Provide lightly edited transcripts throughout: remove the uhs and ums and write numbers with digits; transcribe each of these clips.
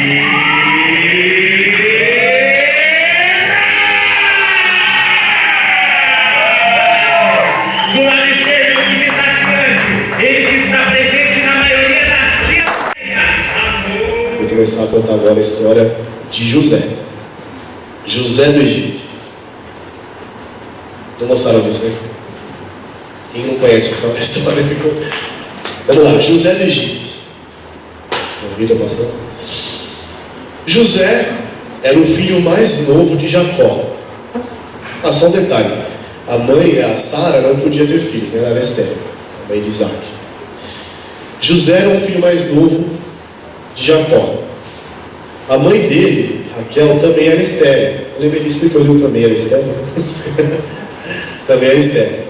Do lado esquerdo, o desafiante, ele que está presente na maioria das tias. Vou começar a contar agora a história de José. José do Egito. Não gostaram disso, né? Quem não conhece a história ficou... Vamos lá, José do Egito. O vídeo passando. José era o filho mais novo de Jacó. Ah, só um detalhe. A mãe, a Sara, não podia ter filhos, né? Ela era estéril, a mãe de Isaac. José era o filho mais novo de Jacó. A mãe dele, Raquel, também era estéril. Eu lembrei disso porque eu li também era estéril. Também era estéril.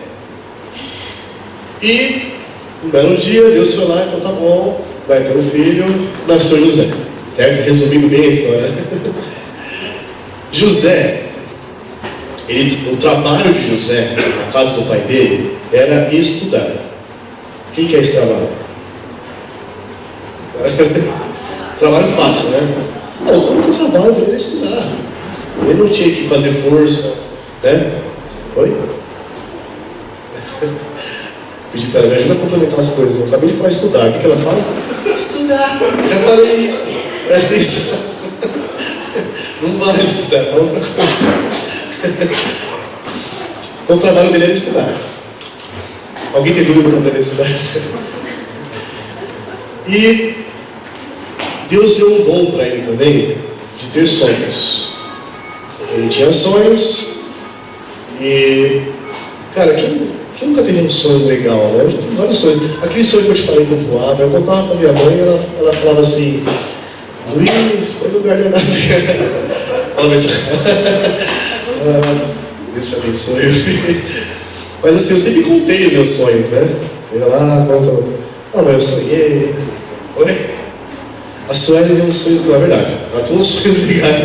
E um belo dia, Deus foi lá e falou: tá bom, vai ter um filho, nasceu José. Certo? Resumindo bem a história. José, o trabalho de José, na casa do pai dele, era estudar. Quem quer esse trabalho? Trabalho fácil, né? Não, o único trabalho dele era estudar. Ele não tinha que fazer força, né? Oi? Pedi para ela, me ajuda a complementar as coisas. Eu acabei de falar estudar. O que ela fala? Estudar. Já falei isso. Presta atenção. Não vale estudar, fala outra coisa. Então o trabalho dele era estudar. Alguém tem dúvida do trabalho dele estudar? E Deus deu um dom para ele também de ter sonhos. Ele tinha sonhos e, cara, quem nunca teve um sonho legal, né? Eu já tive vários sonhos. Aquele sonho que eu te falei que eu voava, eu contava para minha mãe e ela falava assim: Luiz, põe no lugar de nada. Fala assim, Deus te abençoe. Mas assim, eu sempre contei os meus sonhos, né? Eu ia lá, conta. Ah, mas eu sonhei. Oi? A Sueli deu um sonho, na verdade. Ela tem uns sonhos ligados.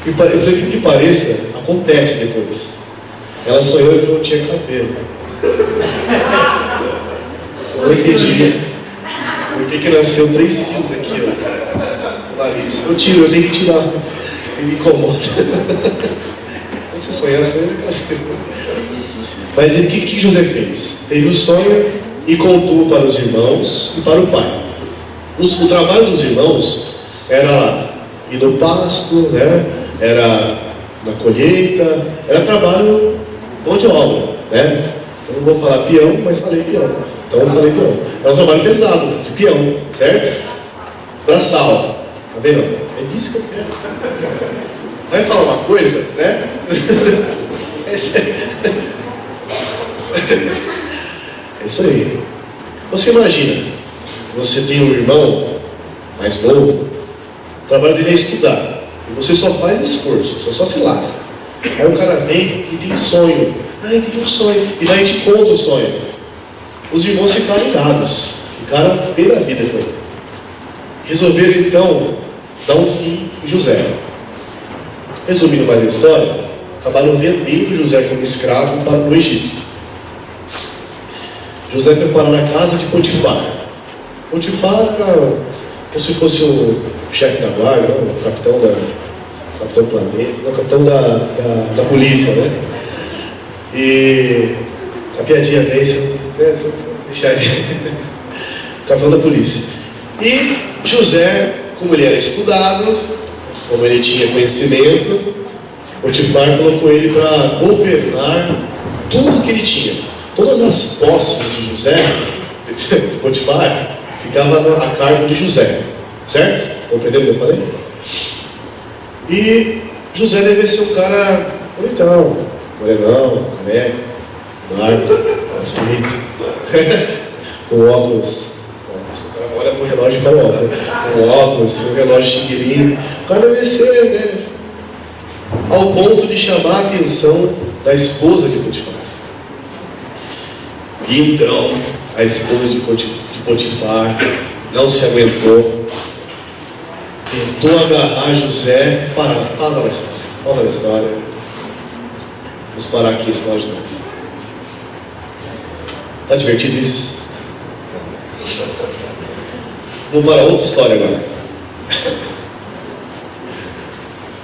E por que pareça, acontece depois. Ela sonhou que eu tinha cabelo. Eu não entendi por que nasceu 3 fios aqui, ó. Larissa. Eu tiro, eu tenho que tirar. Ele me incomoda. Você sonhar, sonha cabelo. Mas o que José fez? Teve um sonho e contou para os irmãos e para o pai. O trabalho dos irmãos era lá, ir no pasto, né? Era na colheita, era trabalho mão de obra, né? Eu não vou falar peão, mas falei peão. Então eu falei peão. Era um trabalho pesado, de peão, certo? Braçal. Tá vendo? É isso que eu quero. Vai falar uma coisa, né? É isso aí. Você imagina, você tem um irmão mais novo, o trabalho dele é estudar, e você só faz esforço, você só se lasca. Aí o cara vem e tem sonho. Ah, ele tem um sonho. E daí te conta o sonho. Os irmãos ficaram irados, ficaram bem na vida com ele. Resolveram então dar um fim em José. Resumindo mais a história, acabaram vendendo José como escravo para o Egito. José foi parar na casa de Potifar. Potifar era como se fosse o chefe da guarda, o capitão do planeta, o capitão da polícia, né? E a piadinha veio, deixa aí. Capitão da polícia. E José, como ele era estudado, como ele tinha conhecimento, Potifar colocou ele para governar tudo que ele tinha. Todas as posses de José, de Potifar, ficavam a cargo de José. Certo? Compreendeu o que eu falei? E José deve ser um cara bonitão, morenão, careca, largo, com óculos. O cara olha pro relógio e fala óculos. Com óculos, um relógio xingueirinho. O cara deve ser, né? Ao ponto de chamar a atenção da esposa de Potifar. E então, a esposa de Potifar não se aguentou, tentou agarrar José. Pausa na história. Vamos parar aqui a história de novo. Está divertido isso? Vamos para outra história agora.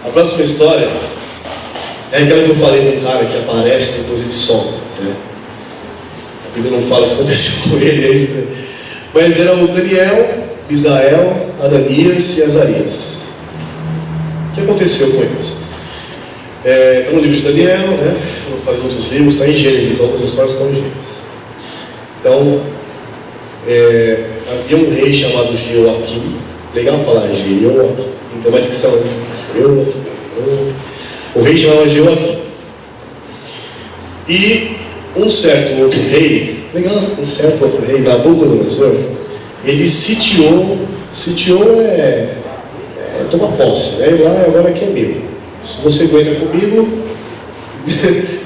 A próxima história é aquela que eu falei de um cara que aparece e depois ele some, né? A Bíblia não fala o que aconteceu com ele, é isso, né? Mas era o Daniel, Misael, Ananias e Azarias. O que aconteceu com eles? Está no livro de Daniel, né? Não faz outros livros, está em Gênesis, outras histórias estão em Gênesis. Então, havia um rei chamado Jeoaquim. Legal falar Jeoaquim, então uma dicção, né? Jeoaquim. O rei chamava Jeoaquim. E um certo outro rei, Nabucodonosor, ele sitiou tomar posse, né? E lá agora que é meu. Se você aguenta comigo,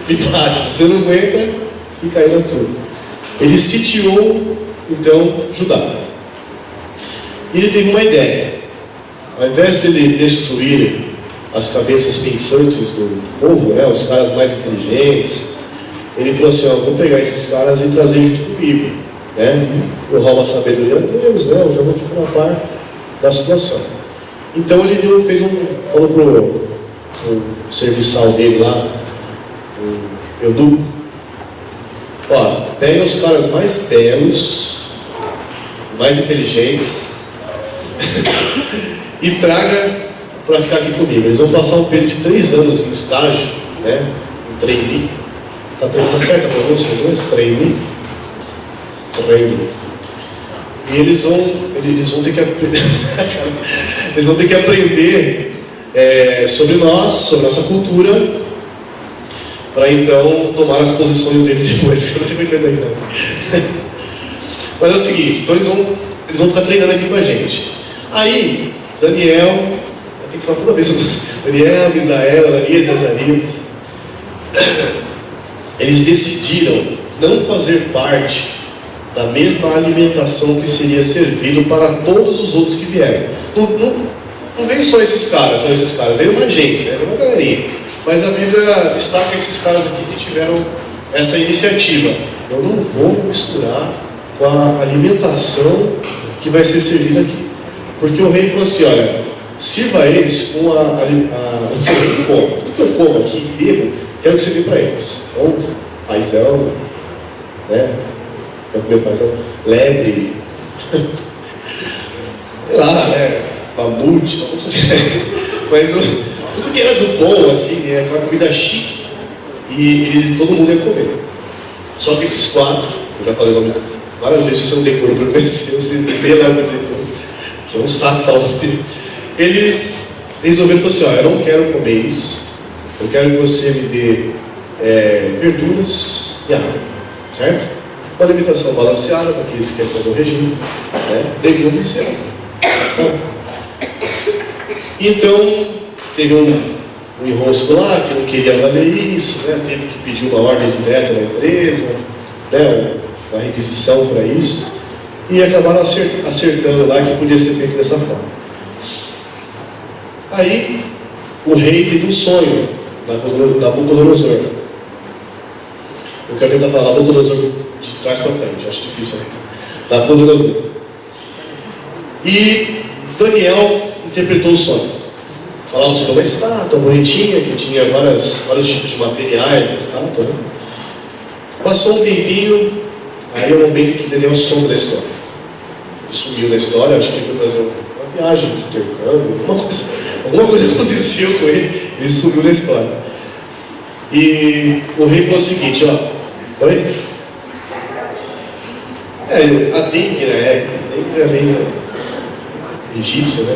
me bate. Se você não aguenta, fica aí na tua. Ele sitiou, então, Judá. E ele teve uma ideia. Ao invés de ele destruir as cabeças pensantes do povo, né, os caras mais inteligentes, ele falou assim: vou pegar esses caras e trazer junto comigo, né? Eu roubo a sabedoria deles, né? Eu já vou ficar na par da situação. Então ele falou pro o serviçal dele lá, o eunuco: pega os caras mais belos, mais inteligentes e traga para ficar aqui comigo. Eles vão passar um período de 3 anos em estágio, né? Em trainee. Tá certo a pronúncia? Trainee. E eles vão ter que aprender. Eles vão ter que aprender sobre nós, sobre nossa cultura, para então tomar as posições deles depois. Que eu não sei muito entender ainda. Mas é o seguinte, então eles vão ficar treinando aqui com a gente. Aí, Daniel, tem que falar toda vez, Daniel, Misael, Ananias e Azarias, eles decidiram não fazer parte da mesma alimentação que seria servido para todos os outros que vieram. Não veio só esses caras, veio mais gente, né? Veio uma galerinha. Mas a Bíblia destaca esses caras aqui que tiveram essa iniciativa. Eu não vou misturar com a alimentação que vai ser servida aqui. Porque o rei falou assim: olha, sirva eles com o que o rei come. Tudo que eu como aqui e bebo, quero que você dê para eles. Então, paizão, né? Quero comer paizão, lebre, sei lá, né? Mamute, mas tudo que era do bom, assim, né? Aquela comida chique, e todo mundo ia comer. Só que esses 4, eu já falei o nome várias vezes, você não decora para conhecer, você lê lá no decoro, que é um saco falar dele. Eles resolveram assim: eu não quero comer isso, eu quero que você me dê verduras e água, certo? Uma alimentação balanceada para aqueles que querem fazer o regime, né? Legumes e água. Então, teve um enrosco lá que não queria valer isso, né? Teve que pedir uma ordem direta na empresa, né? Uma requisição para isso, e acabaram acertando lá que podia ser feito dessa forma. Aí, o rei teve um sonho, Nabucodonosor. Eu quero tentar falar Nabucodonosor de trás para frente, acho difícil ainda. Nabucodonosor. E Daniel interpretou o sonho. Falava sobre uma estátua bonitinha, que tinha vários tipos de materiais na estátua, né? Passou um tempinho, aí é o momento que Daniel some da história. Ele sumiu da história, acho que ele foi fazer uma viagem de intercâmbio, alguma coisa aconteceu com ele, ele sumiu da história. E o rei falou o seguinte: oi? A dengue na época, a dengue já vem egípcia, né?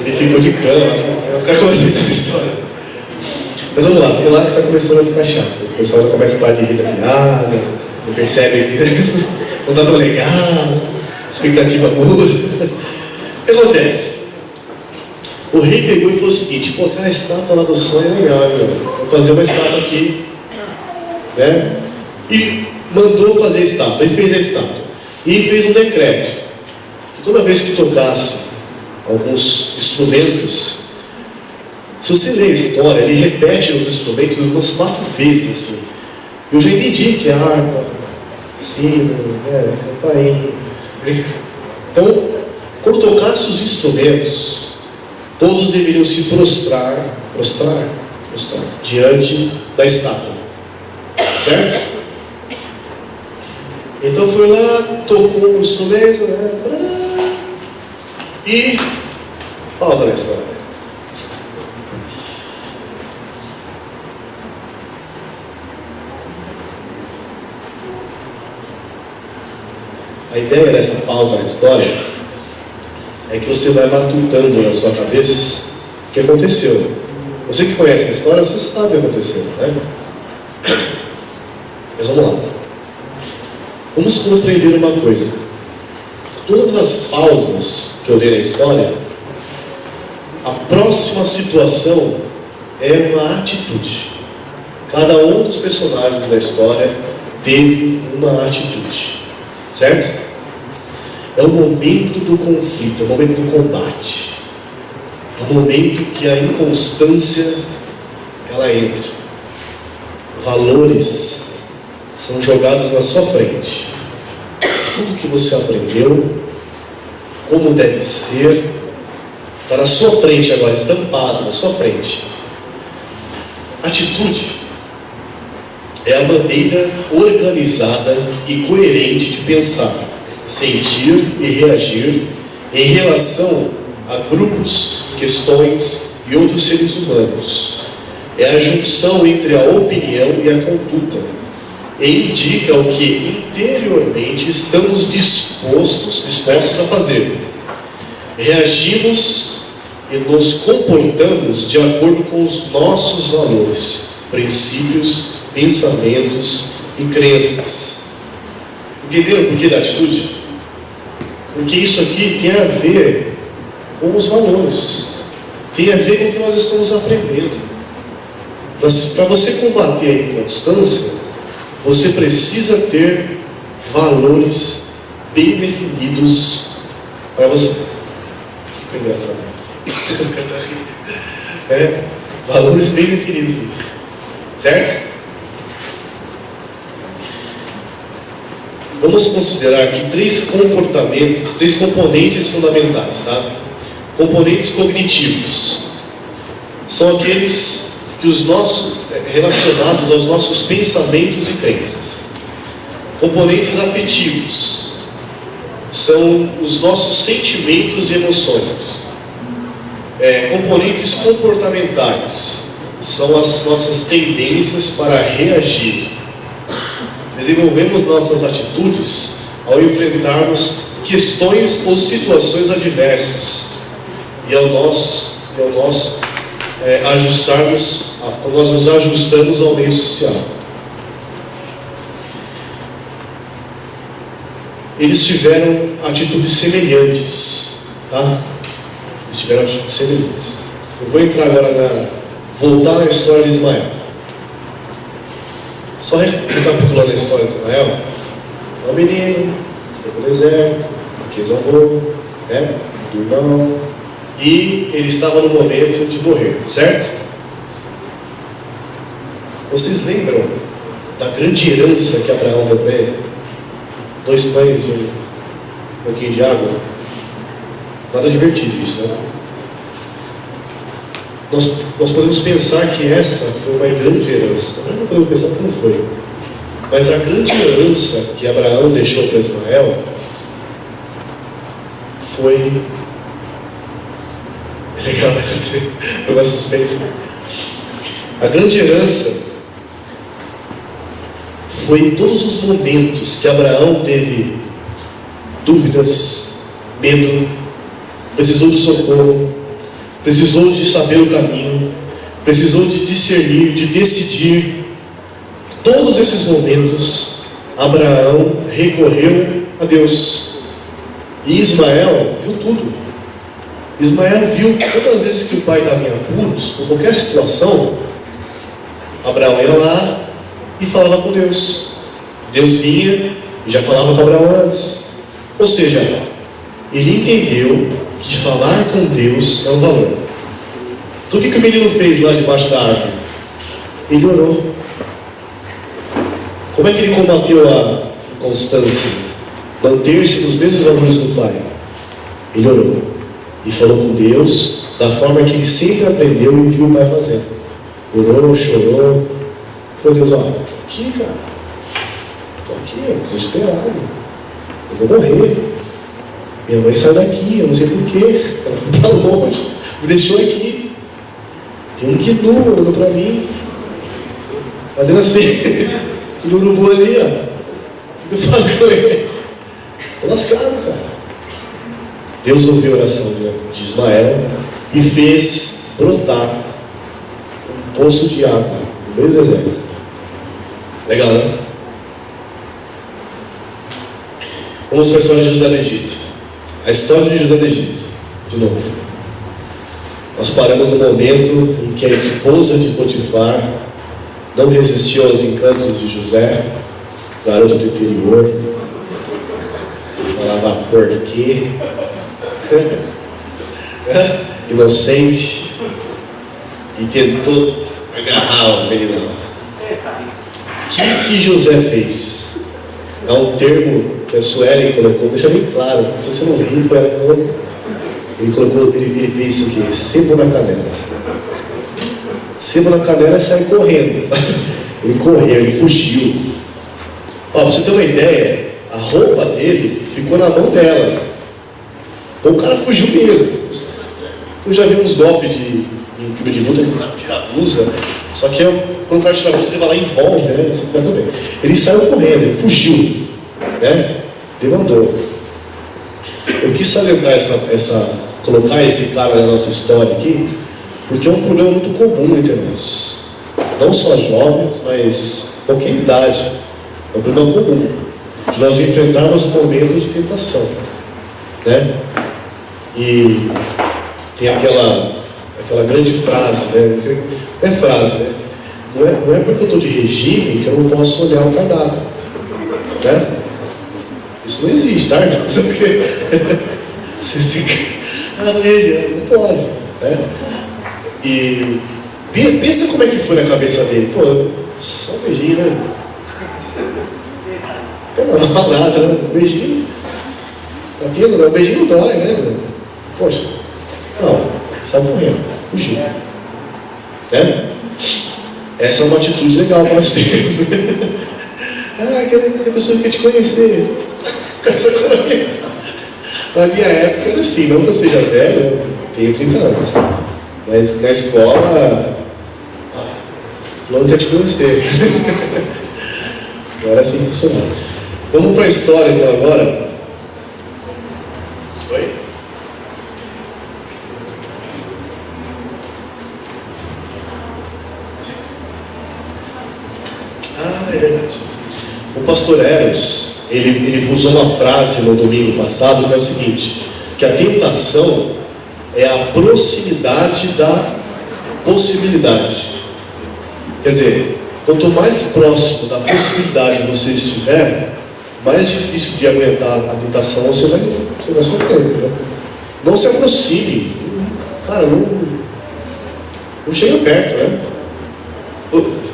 Ele ficou de cama, né? Os caras começaram a inventar uma história. Mas vamos lá que está começando a ficar chato. O pessoal já começa a parar de rir da piada, você percebe que não está tão legal, expectativa muda. O que acontece? O rei pegou e falou o seguinte: aquela estátua lá do sonho é legal, vou fazer uma estátua aqui, né? E mandou fazer a estátua, e fez a estátua. E fez um decreto que toda vez que tocasse alguns instrumentos, se você ler a história, ele repete os instrumentos umas 4 vezes, assim. Eu já entendi que é harpa, sino, né, campainha. Então, quando tocasse os instrumentos, Todos deveriam se prostrar diante da estátua, certo? Então foi lá, tocou o instrumento, né? E pausa na história. A ideia dessa pausa na história é que você vai matutando na sua cabeça o que aconteceu. Você que conhece a história, você sabe o que aconteceu, né? Mas vamos lá. Vamos compreender uma coisa. Todas as pausas que eu dei na história, a próxima situação é uma atitude. Cada um dos personagens da história teve uma atitude, certo? É o momento do conflito, é o momento do combate, é o momento que a inconstância ela entra. Valores são jogados na sua frente. Tudo que você aprendeu, como deve ser, está na sua frente agora, estampado na sua frente. Atitude é a maneira organizada e coerente de pensar, sentir e reagir em relação a grupos, questões e outros seres humanos. É a junção entre a opinião e a conduta, e indica o que interiormente estamos dispostos a fazer. Reagimos e nos comportamos de acordo com os nossos valores, princípios, pensamentos e crenças. Entenderam o porquê da atitude? Porque isso aqui tem a ver com os valores, tem a ver com o que nós estamos aprendendo. Para você combater a inconstância, você precisa ter valores bem definidos para você. Que engraçado isso. Valores bem definidos, certo? Vamos considerar aqui três componentes fundamentais, tá? Componentes cognitivos são aqueles que relacionados aos nossos pensamentos e crenças. Componentes afetivos são os nossos sentimentos e emoções. Componentes comportamentais são as nossas tendências para reagir. Desenvolvemos nossas atitudes ao enfrentarmos questões ou situações adversas e ao nós nos ajustamos ao meio social. Eles tiveram atitudes semelhantes, tá? Eu vou entrar agora voltar na história de Ismael. Só recapitulando a história de Ismael, é um menino, foi para o deserto, que zombou, né? Do irmão, e ele estava no momento de morrer, certo? Vocês lembram da grande herança que Abraão deu para ele? 2 pães e um pouquinho de água? Nada divertido isso, né? Nós podemos pensar que esta foi uma grande herança. Nós não podemos pensar como foi. Mas a grande herança que Abraão deixou para Ismael foi... É legal, né? Foi mais suspense. A grande herança foi em todos os momentos que Abraão teve dúvidas, medo, precisou de socorro, precisou de saber o caminho, precisou de discernir, de decidir. Todos esses momentos, Abraão recorreu a Deus. E Ismael viu tudo. Ismael viu todas as vezes que o pai estava em apuros, por qualquer situação, Abraão ia lá e falava com Deus. Deus vinha e já falava com Abraão antes. Ou seja, ele entendeu que falar com Deus é um valor. Então o que o menino fez lá debaixo da árvore? Ele orou. Como é que ele combateu a inconstância? Manter-se nos mesmos valores do pai. Ele orou e falou com Deus da forma que ele sempre aprendeu e viu o pai fazendo. Orou, chorou. Falou, Deus, ó, tô aqui, cara. Tô aqui, desesperado. Eu vou morrer. Minha mãe saiu daqui, eu não sei porquê. Ela foi pra longe. Me deixou aqui. Tem um guidu olhando pra mim. Fazendo assim. Aquele urubu ali, ó. O que eu faço com ele? Tô lascado, cara. Deus ouviu a oração de Ismael e fez brotar um poço de água no meio do deserto. Legal, né? Vamos para a história de José do Egito. A história de José do Egito, de novo. Nós paramos no momento em que a esposa de Potifar não resistiu aos encantos de José, garoto do interior, falava por quê? Inocente, e tentou agarrar o meninão. O que José fez? É um termo que a Suelen colocou, deixa bem claro, se você não viu, foi ela. Ele fez isso aqui, sebo na canela. Sebo na canela é sair correndo, sabe? Ele correu, ele fugiu. Ó, pra você ter uma ideia, a roupa dele ficou na mão dela. Então o cara fugiu mesmo. Eu já vi uns golpes de crime de luta, o cara tira a blusa, só que quando o cara tira a blusa, ele vai lá e envolve, né? Mas tudo bem. Ele saiu correndo, ele fugiu, né? Ele andou. Eu quis salientar colocar esse cara na nossa história aqui, porque é um problema muito comum entre nós. Não só jovens, mas qualquer idade. É um problema comum de nós enfrentarmos momentos de tentação, né? E tem aquela grande frase, né? É frase, né? Não é porque eu estou de regime que eu não posso olhar o cardápio, né? Isso não existe, tá, irmão? Não pode, né? E pensa como é que foi na cabeça dele. Pô, só um beijinho, né? Não é nada, né? Um beijinho. Tá vendo? O beijinho não dói, né? Poxa, não, saiu correndo, fugiu. Né? Essa é uma atitude legal para nós termos. Tem pessoa que quer te conhecer. Na minha época era assim, não que eu seja velho, eu tenho 30 anos. Mas na escola, não quer te conhecer. Não era assim que funcionava. Vamos para a história então agora. Oi? É verdade. O pastor Eros, ele usou uma frase no domingo passado que é o seguinte, que a tentação é a proximidade da possibilidade. Quer dizer, quanto mais próximo da possibilidade você estiver, mais difícil de aguentar a tentação você vai sofrer. Né? Não se aproxime. Cara, não chega perto, né?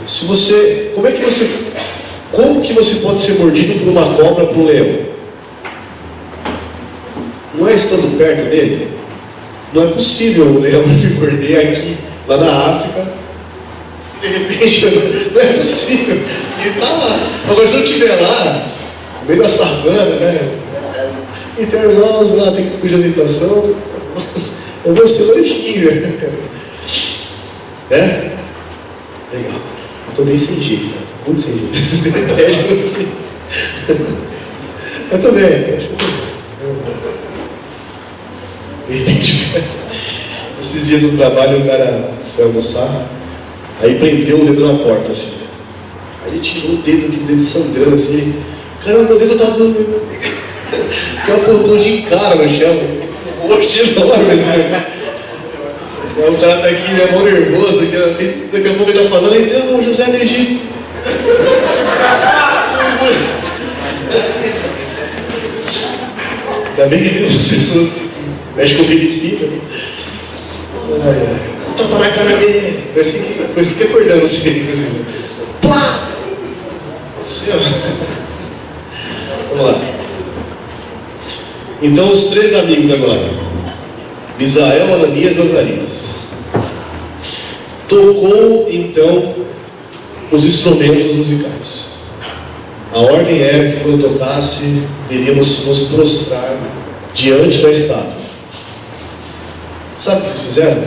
Se você, como que você pode ser mordido por uma cobra, por um leão? Não é estando perto dele? Não é possível o leão me morder aqui, lá na África, e de repente, não é possível. Ele está lá. Agora se eu estiver lá, no meio da savana, né? Então, irmãos, lá tem que cuidar da tentação. Eu vou ser anjinho, né? Legal. Eu estou meio sem jeito, cara. Muito sem jeito. Esse detalhe, eu também. Acho que eu tô. De repente, esses dias no trabalho, o cara foi almoçar, aí prendeu o dedo na porta, assim. Aí ele tirou o dedo sangrando, assim. Caramba, meu dedo tá todo. Eu apontou de cara no chão. Poxa, enorme, assim. O cara tá aqui, né, mó nervoso, daqui a pouco ele tá falando, então, José do Egito. Ainda bem que tem umas pessoas que mexem com medicina. Vou tapar na cara dele. Foi assim que acordamos assim, inclusive. Plá! Vamos lá. Então, os três amigos agora. Misael, Ananias e Azarias. Tocou então os instrumentos musicais. A ordem era que quando tocasse, devíamos nos prostrar diante da estátua. Sabe o que eles fizeram?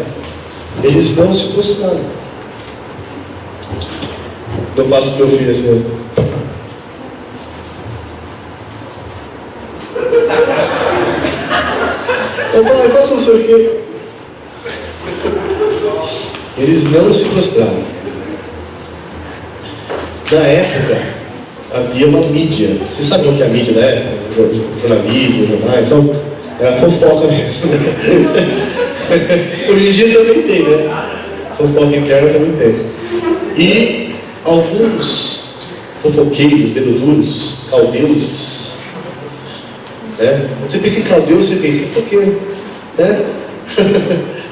Eles não se prostraram. Eu faço o que eu fiz assim. Pai, posso não sei o quê? Eles não se prostraram. Na época, havia uma mídia. Vocês sabem o que é a mídia da época? Jornalismo, jornais, era fofoca mesmo. Hoje em dia também tem, né? Fofoca interna também tem. E alguns fofoqueiros, dedo duros, caldeus, né? Você pensa em caldeu, você pensa, fofoqueiro, né?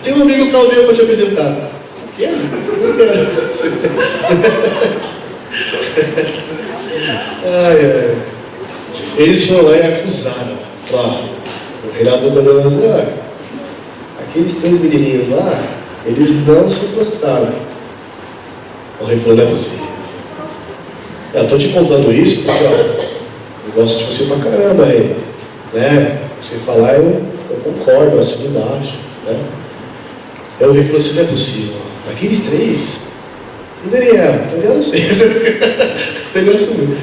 Tem um amigo caldeu para te apresentar. Fofoqueiro? Não quero. Ai. Eles foram lá e acusaram. O rei Nabucodonosor, aqueles 3 menininhos lá, eles não se prostraram. O rei falou, não é possível. Eu estou te contando isso porque eu gosto de você pra caramba, rei. Né? Você falar, eu concordo, assim embaixo. Né? Aí o rei falou assim, não é possível. Aqueles 3, e Daniel não sei. Daniel sumiu.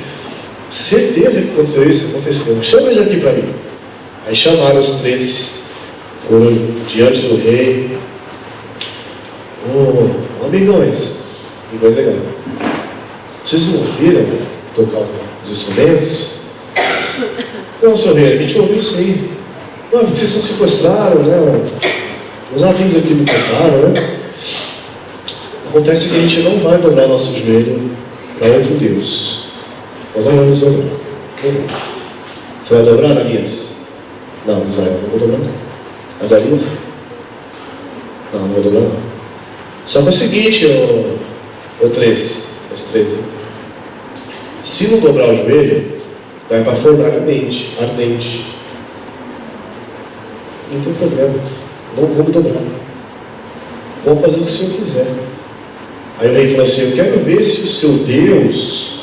Certeza que aconteceu isso? Aconteceu. Chama eles aqui para mim. Aí chamaram os 3, foram diante do rei. Amigões legal. Vocês não ouviram tocar os instrumentos? Não, seu rei, a gente ouviu sim. Não, porque vocês não se prostraram, né? Os amigos aqui me contaram, né? Acontece que a gente não vai dobrar nosso joelho para outro Deus. Nós não vamos dobrar. Você vai dobrar, Ananias? Não, Israel, não vou dobrar. Azarias? Não vou dobrar não. Só que é o seguinte, os 3. Se não dobrar o joelho, vai para a fornalha ardente. Não tem problema. Não vamos dobrar. Vamos fazer o que o Senhor quiser. Aí o rei falou assim, eu quero ver se o seu Deus,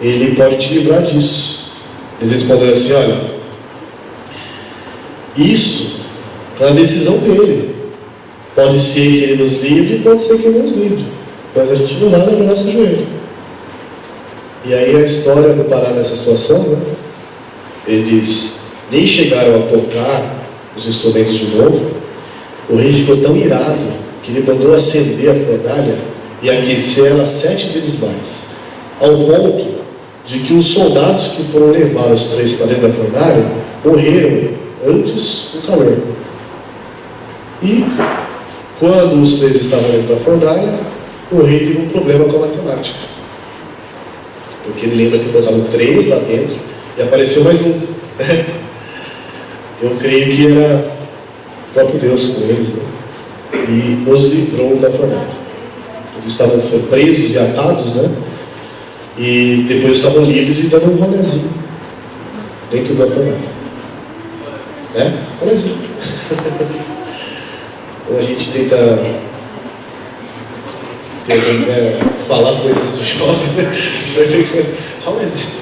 ele pode te livrar disso. Eles responderam assim, olha, isso é a decisão dele. Pode ser que ele nos livre, pode ser que ele nos livre. Mas a gente não vai dobrar nosso joelho. E aí a história vai parar nessa situação, né? Eles nem chegaram a tocar os instrumentos de novo. O rei ficou tão irado que ele mandou acender a fornalha e aquecer ela 7 vezes mais, ao ponto de que os soldados que foram levar os 3 para dentro da fornalha morreram antes do calor. E quando os 3 estavam dentro da fornalha, o rei teve um problema com a matemática, porque ele lembra que botaram 3 lá dentro e apareceu mais um. Eu creio que era o próprio Deus com eles, né? E os livrou da fornalha. Eles estavam presos e atados, né? E depois estavam livres e dando um rolezinho dentro da fornalha, né? Rolezinho. Quando a gente tenta falar coisas jovens, né? A gente vai ver rolezinho.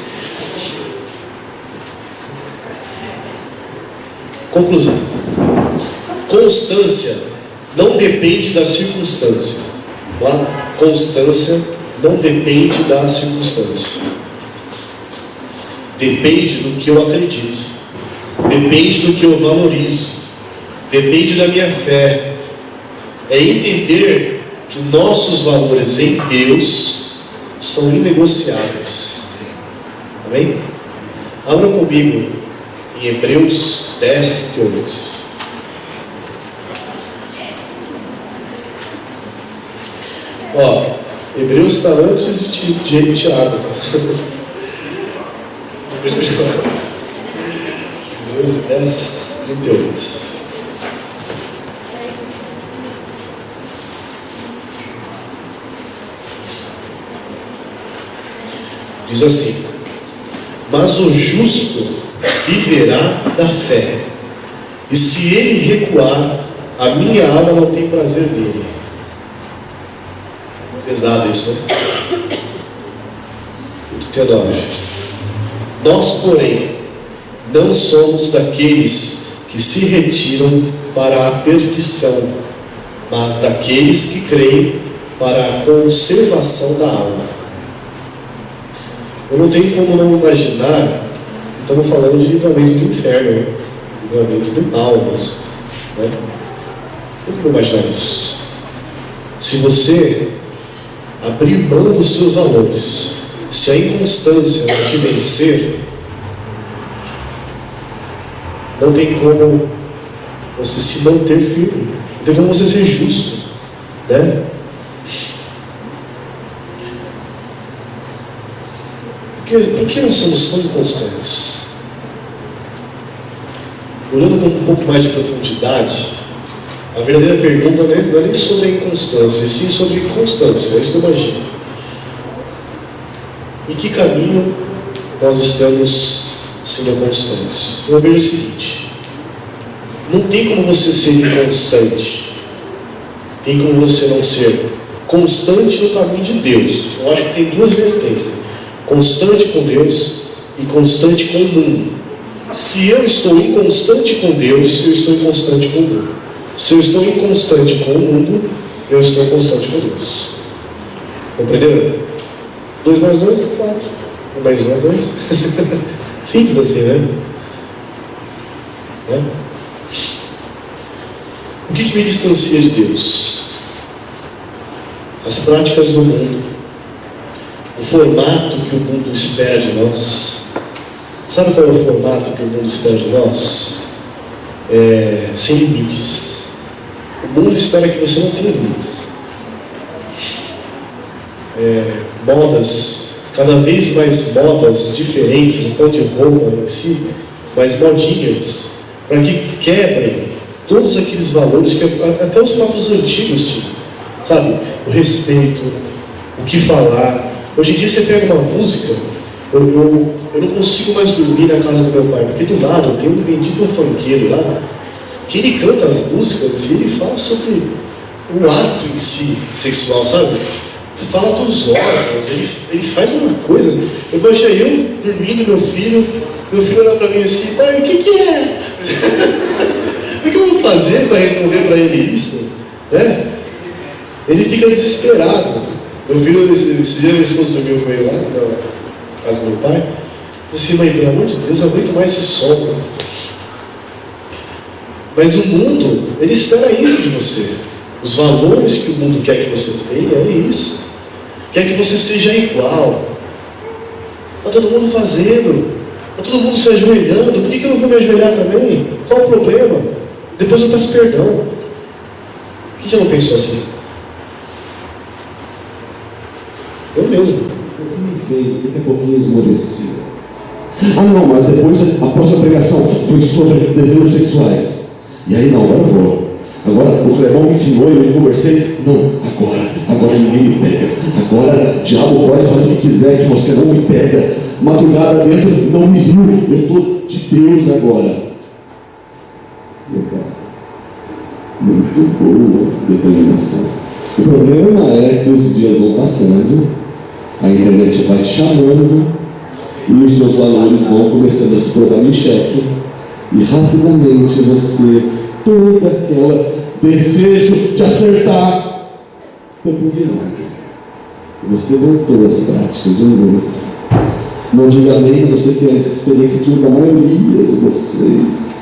Conclusão. Constância não depende da circunstância. A constância não depende da circunstância. Depende do que eu acredito. Depende do que eu valorizo. Depende da minha fé. É entender que nossos valores em Deus são inegociáveis. Amém? Abra comigo em Hebreus 10, 38. Hebreus está antes de Tiago. Hebreus 10, 38. Diz assim: mas o justo viverá da fé, e se ele recuar, a minha alma não tem prazer nele. Pesado isso, né? 39. Nós, porém, não somos daqueles que se retiram para a perdição, mas daqueles que creem para a conservação da alma. Eu não tenho como não imaginar que estamos falando de livramento do inferno, né? Livramento do mal mesmo, né? Eu não vou imaginar isso. Se você abrir mão dos seus valores, se a inconstância não te vencer, não tem como você se manter firme, não tem como você ser justo, né? Por que nós somos tão inconstantes? Olhando com um pouco mais de profundidade, a verdadeira pergunta não é nem sobre a inconstância, e sim sobre constância. É isso que eu imagino. Em que caminho nós estamos sendo constantes? Eu vejo o seguinte: não tem como você ser inconstante, tem como você não ser constante no caminho de Deus. Eu acho que tem duas vertentes: constante com Deus e constante com o mundo. Se eu estou inconstante com Deus, eu estou inconstante com o mundo. Se eu estou inconstante com o mundo, eu estou inconstante com Deus. Compreenderam? 2 mais 2 é 4. 1 mais 1 é 2. Simples assim, né? O que me distancia de Deus? As práticas do mundo, o formato que o mundo espera de nós. Sabe qual é o formato que o mundo espera de nós? Sem limites. O mundo espera que você não tenha limites. Modas, cada vez mais modas diferentes, não falo de roupa em si, mas modinhas, para que quebrem todos aqueles valores que até os próprios antigos tinham, sabe? O respeito, o que falar. Hoje em dia você pega uma música, eu não consigo mais dormir na casa do meu pai, porque do lado tem um bendito funkeiro lá, que ele canta as músicas e ele fala sobre o ato em si sexual, sabe? Fala dos órgãos, ele faz uma coisa. Eu imaginei eu dormindo, meu filho olha para mim assim: pai, o que é? O que eu vou fazer para responder para ele isso? Né? Ele fica desesperado. Meu filho, esse dia minha esposa dormiu com ele lá na casa do meu pai. Eu disse: mãe, pelo amor de Deus, eu aguento mais esse som. Mas o mundo, ele espera isso de você. Os valores que o mundo quer que você tenha é isso. Quer que você seja igual. Está todo mundo fazendo. Está todo mundo se ajoelhando. Por que eu não vou me ajoelhar também? Qual o problema? Depois eu peço perdão. Quem já não pensou assim? Eu mesmo. Daqui a pouquinho esmoreci. Ah não, mas depois a próxima pregação foi sobre desejos sexuais. E aí não, agora eu vou. Agora o Clebão me ensinou e eu conversei. Não, agora ninguém me pega. Agora o diabo pode fazer o que quiser, que você não me pega. Madrugada dentro não me viu. Eu estou de Deus agora. Legal. Muito boa determinação. O problema é que os dias vão passando, a internet vai te chamando e os seus valores vão começando a se colocar em xeque. E rapidamente você, todo aquele desejo de acertar, foi pro vinagre. Você voltou às práticas do mundo. Não diga amém, você tem essa experiência que a maioria de vocês.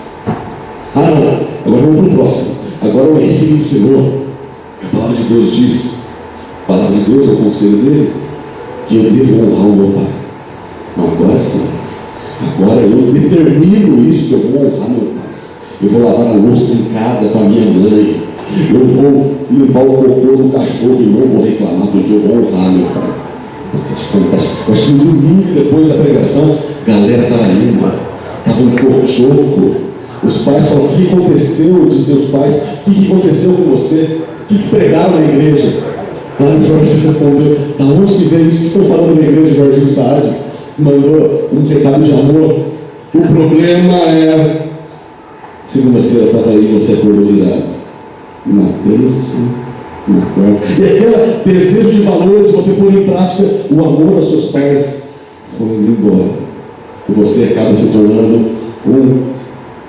Ah não, agora vamos pro próximo. Agora o Henrique me ensinou. A palavra de Deus diz, a palavra de Deus é o conselho dele, que eu devo honrar o meu pai. Não, agora sim. Agora eu determino isso, que eu vou honrar meu pai. Eu vou lavar a louça em casa com a minha mãe. Eu vou limpar o cocô do cachorro e não vou reclamar, porque eu vou honrar meu pai. Fantástico. Eu acho que no domingo, depois da pregação, a galera estava limpa, estava um corchoco. Os pais falaram: o que aconteceu de seus pais? O que aconteceu com você? O que pregaram na igreja? Aí o Jorge respondeu: da onde que veio isso que estão falando na igreja? Jorginho Saad mandou um recado de amor. O problema é, segunda-feira estava aí, você acordou virado. na terça, na quarta. E aquele desejo de valores de você pôr em prática o amor aos seus pais foi indo embora. E você acaba se tornando um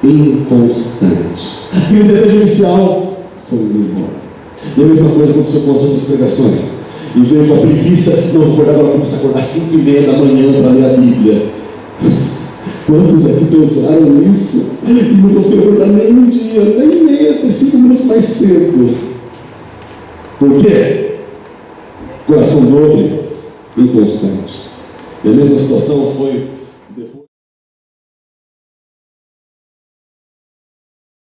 inconstante. Aquele desejo inicial foi indo embora. E a mesma coisa aconteceu com as outras pregações. E veio com a preguiça, não acordar, agora começa a acordar 5h30 da manhã para ler a Bíblia. Quantos aqui pensaram nisso? E não conseguiram acordar nem um dia, nem meia, até 5 minutos mais cedo. Por quê? Coração dobre, inconstante. E a mesma situação foi depois.